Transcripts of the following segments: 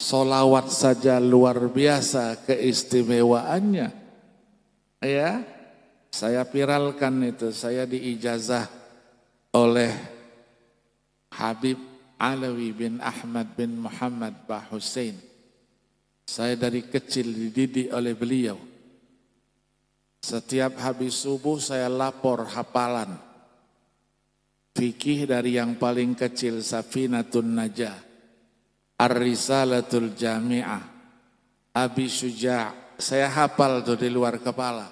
Solawat saja luar biasa keistimewaannya. Ya, saya viralkan itu, saya diijazah oleh Habib Alawi bin Ahmad bin Muhammad Bah Hussein. Saya dari kecil dididik oleh beliau. Setiap habis subuh saya lapor hafalan fikih dari yang paling kecil Safinatun Najah, Ar-Risalatul Jami'ah, Abi Syuja'. Saya hafal tuh di luar kepala.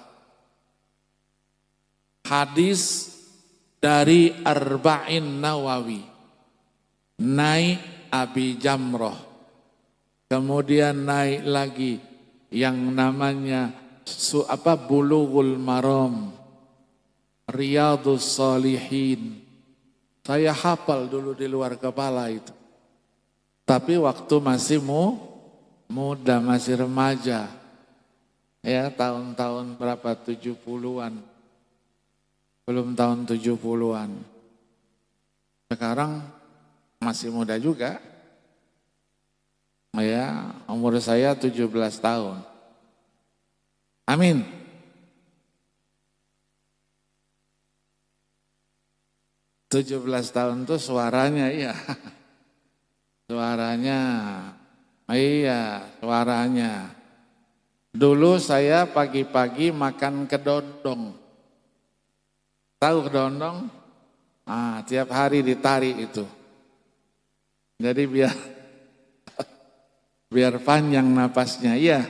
Hadis dari Arba'in Nawawi, naik Abi Jamroh, kemudian naik lagi yang namanya Bulughul Maram, Riyadhus Shalihin. Saya hafal dulu di luar kepala itu. Tapi waktu masih muda, masih remaja. Ya, tahun-tahun berapa, 70-an. Belum tahun 70-an. Sekarang masih muda juga. Ya, umur saya 17 tahun. Amin. Tujuh 17 tahun tuh suaranya iya. Suaranya, iya suaranya. Dulu saya pagi-pagi makan kedondong. Tahu kedondong? Tiap hari ditarik itu. Jadi biar panjang napasnya, iya.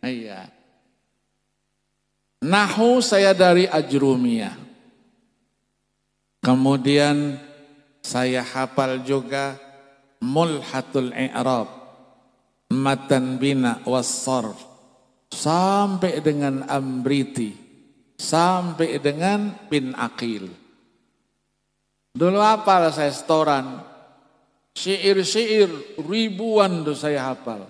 Iya. Nahu saya dari Ajrumiyah. Kemudian saya hafal juga Mulhatul I'rab, Matan Bina Was-Sarf, sampai dengan Amriti, sampai dengan Bin Aqil. Dulu hafal saya setoran, syair-syair ribuan tuh saya hafal.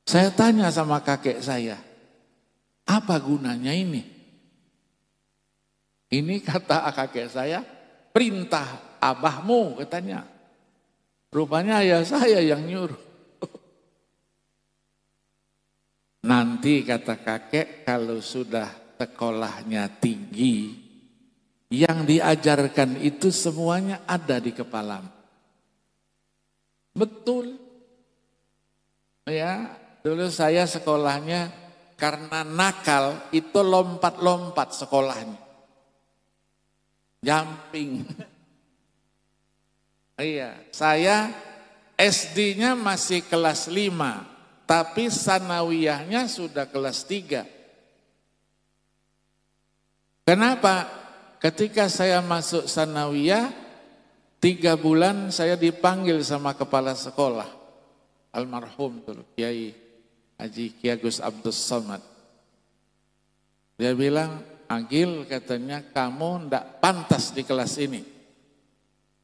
Saya tanya sama kakek saya, apa gunanya ini? Ini kata kakek saya, perintah abahmu katanya. Rupanya ayah saya yang nyuruh. Nanti kata kakek, kalau sudah sekolahnya tinggi, yang diajarkan itu semuanya ada di kepalamu. Betul. Ya, dulu saya sekolahnya karena nakal itu lompat-lompat sekolahnya. Jumping. Iya, saya SD-nya masih kelas 5, tapi sanawiyahnya sudah kelas 3. Kenapa? Ketika saya masuk sanawiyah, 3 bulan saya dipanggil sama kepala sekolah, almarhum tuh, Kiai Haji Ki Agus Abdus Somad. Dia bilang, Agil katanya kamu ndak pantas di kelas ini,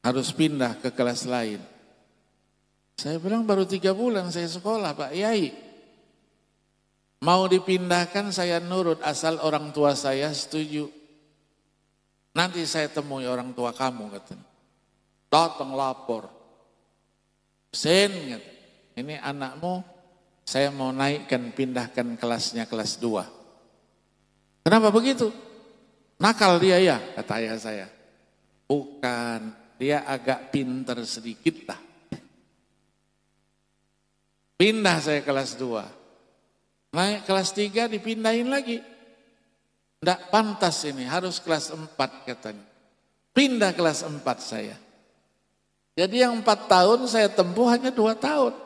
harus pindah ke kelas lain. Saya bilang baru 3 bulan saya sekolah Pak Yai. Mau dipindahkan saya nurut asal orang tua saya setuju. Nanti saya temui orang tua kamu katanya. Datang lapor. Sen katanya, ini anakmu saya mau naikkan, pindahkan kelasnya kelas 2. Kenapa begitu? Nakal dia ya, kata ayah saya. Bukan, dia agak pinter sedikit lah. Pindah saya kelas 2. Naik kelas 3 dipindahin lagi. Tidak pantas ini, harus kelas 4 katanya. Pindah kelas 4 saya. Jadi yang 4 tahun saya tempuh hanya 2 tahun.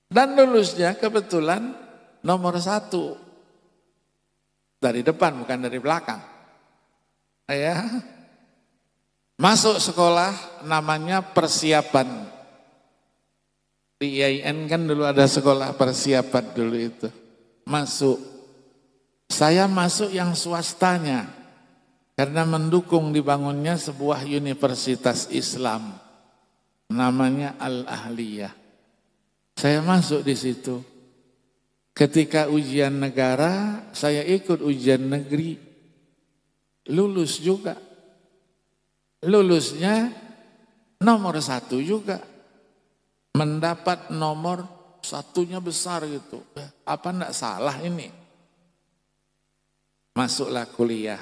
Dan lulusnya kebetulan nomor 1. Dari depan bukan dari belakang. Ya. Masuk sekolah namanya persiapan. Di IAIN kan dulu ada sekolah persiapan dulu itu. Masuk. Saya masuk yang swastanya. Karena mendukung dibangunnya sebuah universitas Islam. Namanya Al-Ahliyah. Saya masuk di situ. Ketika ujian negara, saya ikut ujian negeri. Lulus juga. Lulusnya nomor 1 juga. mendapat nomor satunya besar gitu. Apa enggak salah ini? Masuklah kuliah.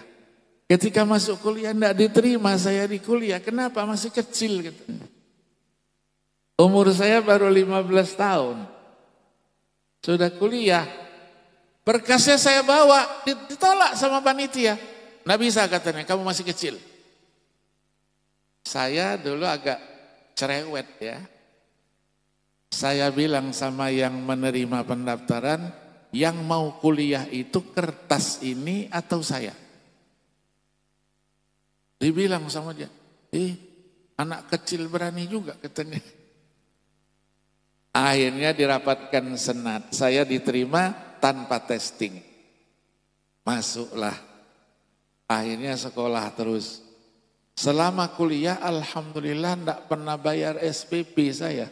Ketika masuk kuliah enggak diterima saya di kuliah. Kenapa? Masih kecil gitu. Umur saya baru 15 tahun. Sudah kuliah. Berkasnya saya bawa, ditolak sama panitia. Nggak bisa katanya, kamu masih kecil. Saya dulu agak cerewet ya. Saya bilang sama yang menerima pendaftaran, yang mau kuliah itu kertas ini atau saya? Dibilang sama dia, anak kecil berani juga katanya. Akhirnya dirapatkan senat, saya diterima tanpa testing. Masuklah. Akhirnya sekolah terus. Selama kuliah alhamdulillah enggak pernah bayar SPP saya.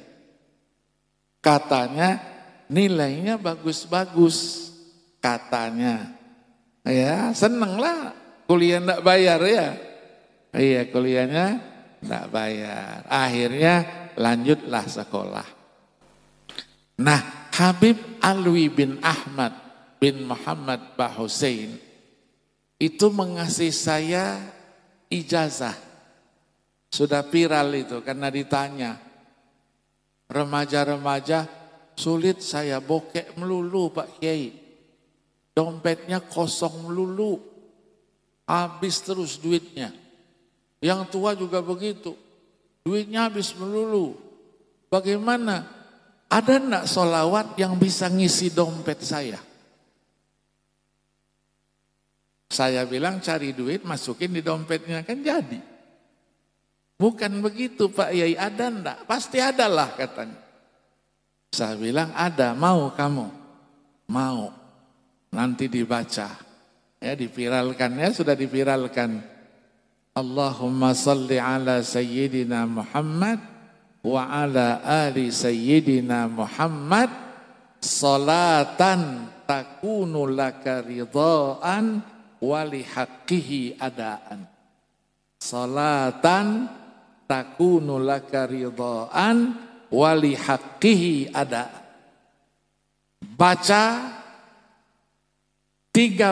Katanya nilainya bagus-bagus. Katanya. Ya seneng lah kuliah enggak bayar ya. Iya kuliahnya enggak bayar. Akhirnya lanjutlah sekolah. Nah, Habib Alwi bin Ahmad bin Muhammad Bahusain itu mengasih saya ijazah. Sudah viral itu karena ditanya. Remaja-remaja sulit saya bokek melulu Pak Kiai. Dompetnya kosong melulu. Habis terus duitnya. Yang tua juga begitu. Duitnya habis melulu. Bagaimana? Ada enggak sholawat yang bisa ngisi dompet saya? Saya bilang cari duit masukin di dompetnya kan jadi. Bukan begitu Pak Yai, ada enggak? Pasti ada lah katanya. Saya bilang ada, mau kamu? Mau. Nanti dibaca. Ya diviralkan ya, sudah diviralkan. Allahumma salli ala sayyidina Muhammad wa ala ali sayyidina Muhammad salatan takunu laka ridhaan wa li haqqihi adaan. Salatan takunu laka ridhaan wa li haqqihi adaan. Baca 35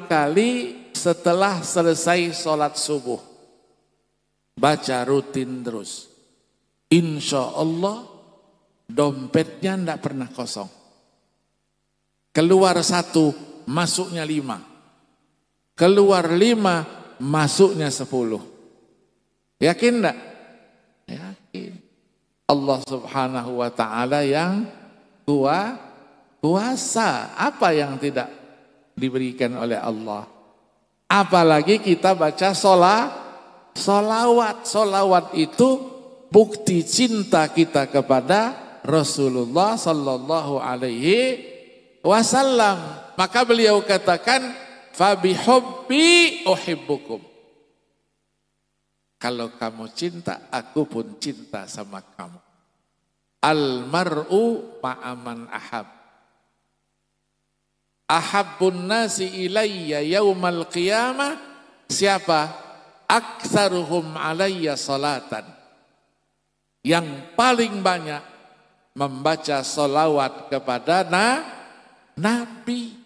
kali setelah selesai sholat subuh. Baca rutin terus. Insya Allah dompetnya tidak pernah kosong. Keluar 1, masuknya 5. Keluar 5, masuknya 10. Yakin tidak? Yakin. Allah subhanahu wa ta'ala yang kuasa. Apa yang tidak diberikan oleh Allah? Apalagi kita baca solawat. Solawat itu bukti cinta kita kepada Rasulullah sallallahu alaihi wasallam. Maka beliau katakan, "Fabihubbi uhibbukum." Kalau kamu cinta, aku pun cinta sama kamu. Al-mar'u ma'aman ahab. Ahabbun nasi ilayya yaumal qiyamah. Siapa? Aktsaruhum alayya salatan. Yang paling banyak membaca solawat kepada Nabi.